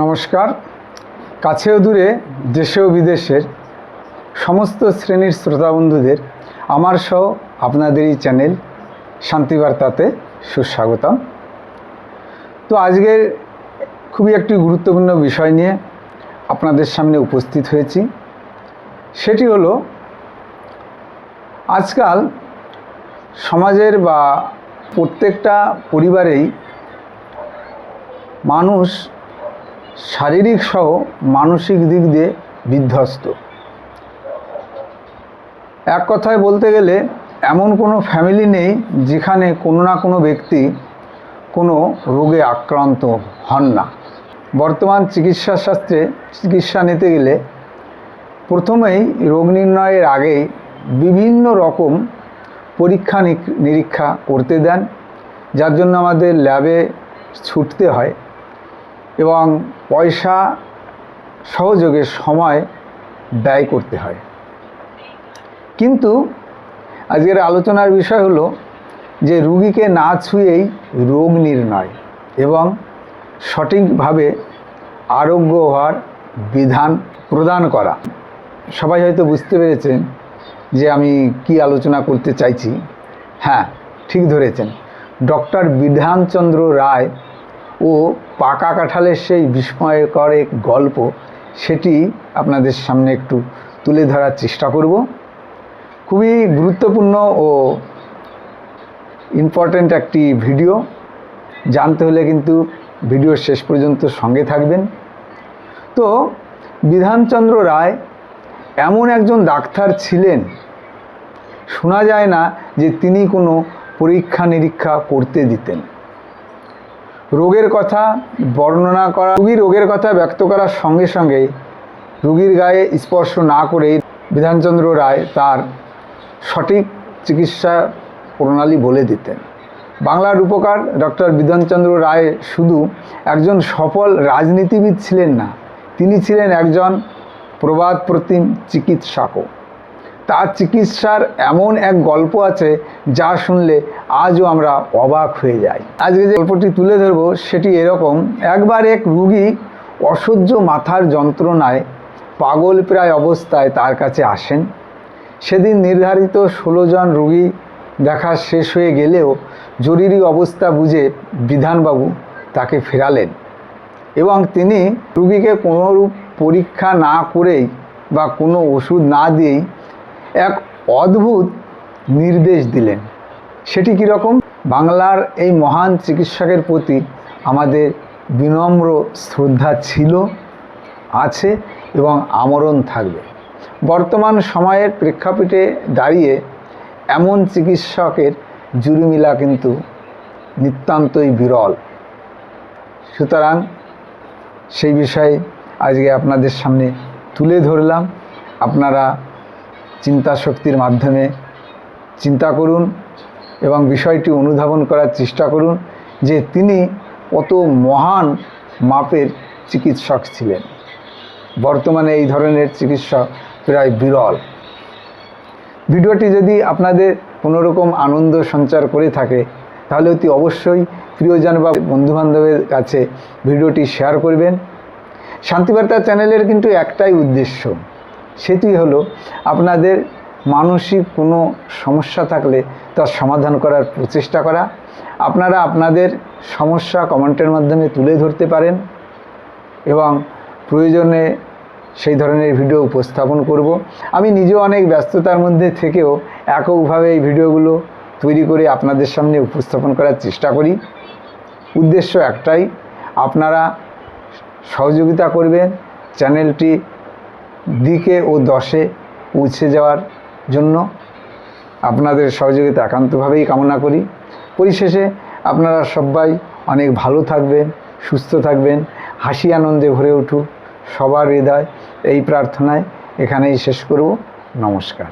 নমস্কার। কাছে ও দূরে, দেশে ও বিদেশের সমস্ত শ্রেণীর শ্রোতা বন্ধুদের আমার সহ আপনাদের এই চ্যানেল শান্তিবার্তাতে সুস্বাগতম। তো আজকের খুবই একটি গুরুত্বপূর্ণ বিষয় নিয়ে আপনাদের সামনে উপস্থিত হয়েছি। সেটি হলো, আজকাল সমাজের বা প্রত্যেকটা পরিবারেই মানুষ শারীরিক সহ মানসিক দিক দিয়ে বিধ্বস্ত। এক কথায় বলতে গেলে এমন কোনো ফ্যামিলি নেই যেখানে কোনো না কোনো ব্যক্তি কোনো রোগে আক্রান্ত হন না। বর্তমান চিকিৎসা শাস্ত্রে চিকিৎসা নিতে গেলে প্রথমেই রোগ নির্ণয়ের আগেই বিভিন্ন রকম পরীক্ষা নিরীক্ষা করতে দেন, যার জন্য আমাদের ল্যাবে ছুটতে হয় এবং পয়সা সহযোগে সময় ব্যয় করতে হয়। কিন্তু আজকের আলোচনার বিষয় হলো যে রুগীকে না ছুঁয়েই রোগ নির্ণয় এবং সঠিকভাবে আরোগ্য হওয়ার বিধান প্রদান করা। সবাই হয়তো বুঝতে পেরেছেন যে আমি কি আলোচনা করতে চাইছি। হ্যাঁ, ঠিক ধরেছেন। ডক্টর বিধানচন্দ্র রায় ও পাকা কাঁঠালের সেই বিস্ময়কর এক গল্প, সেটি আপনাদের সামনে একটু তুলে ধরার চেষ্টা করব। খুবই গুরুত্বপূর্ণ ও ইম্পর্ট্যান্ট একটি ভিডিও। জানতে হলে কিন্তু ভিডিওর শেষ পর্যন্ত সঙ্গে থাকবেন। তো বিধানচন্দ্র রায় এমন একজন ডাক্তার ছিলেন, শোনা যায় না যে তিনি কোনো পরীক্ষা নিরীক্ষা করতে দিতেন। রোগের কথা বর্ণনা করা, রোগের কথা ব্যক্ত করার সঙ্গে সঙ্গে রোগীর গায়ে স্পর্শ না করেই বিধানচন্দ্র রায় তার সঠিক চিকিৎসা প্রণালী বলে দিতেন। বাংলার রূপকার ডক্টর বিধানচন্দ্র রায় শুধু একজন সফল রাজনীতিবিদ ছিলেন না, তিনি ছিলেন একজন প্রবাদ প্রতিম চিকিৎসকও। তার চিকিৎসার এমন এক গল্প আছে যা শুনলে আজও আমরা অবাক হয়ে যাই। আজকে যে গল্পটি তুলে ধরব সেটি এরকম। একবার এক রুগী অসহ্য মাথার যন্ত্রণায় পাগল প্রায় অবস্থায় তার কাছে আসেন। সেদিন নির্ধারিত 16 জন রুগী দেখা শেষ হয়ে গেলেও জরুরি অবস্থা বুঝে বিধানবাবু তাকে ফেরালেন এবং তিনি রুগীকে কোনোরূপ পরীক্ষা না করেই বা কোনো ওষুধ না দিয়েই এক অদ্ভুত নির্দেশ দিলেন। সেটি কীরকম? বাংলার এই মহান চিকিৎসকের প্রতি আমাদের বিনম্র শ্রদ্ধা ছিল, আছে এবং আমরণ থাকবে। বর্তমান সময়ের প্রেক্ষাপটে দাঁড়িয়ে এমন চিকিৎসকের জুড়ি মেলা কিন্তু নিতান্তই বিরল। সুতরাং সেই বিষয়ে আজকে আপনাদের সামনে তুলে ধরলাম। আপনারা চিন্তা শক্তির মাধ্যমে চিন্তা করুন এবং বিষয়টি অনুধাবন করার চেষ্টা করুন যে তিনি কত মহান মাপের চিকিৎসক ছিলেন। বর্তমানে এই ধরনের চিকিৎসক প্রায় বিরল। ভিডিওটি যদি আপনাদের কোনোরকম আনন্দ সঞ্চার করে থাকে তাহলে অতি অবশ্যই প্রিয়জন বা বন্ধুবান্ধবের কাছে ভিডিওটি শেয়ার করবেন। শান্তিবার্তা চ্যানেলের কিন্তু একটাই উদ্দেশ্য, সেটি হলো আপনাদের মানসিক কোনো সমস্যা থাকলে তার সমাধান করার প্রচেষ্টা করা। আপনারা আপনাদের সমস্যা কমেন্টের মাধ্যমে তুলে ধরতে পারেন এবং প্রয়োজনে সেই ধরনের ভিডিও উপস্থাপন করব। আমি নিজেও অনেক ব্যস্ততার মধ্যে থেকেও এককভাবে এই ভিডিওগুলো তৈরি করে আপনাদের সামনে উপস্থাপন করার চেষ্টা করি। উদ্দেশ্য একটাই, আপনারা সহযোগিতা করবেন চ্যানেলটি দিকে ও দশে পৌঁছে যাওয়ার জন্য। আপনাদের সহযোগিতা একান্তভাবেই কামনা করি। পরিশেষে আপনারা সবাই অনেক ভালো থাকবেন, সুস্থ থাকবেন, হাসি আনন্দে ভরে উঠুক সবার হৃদয়, এই প্রার্থনায় এখানেই শেষ করব। নমস্কার।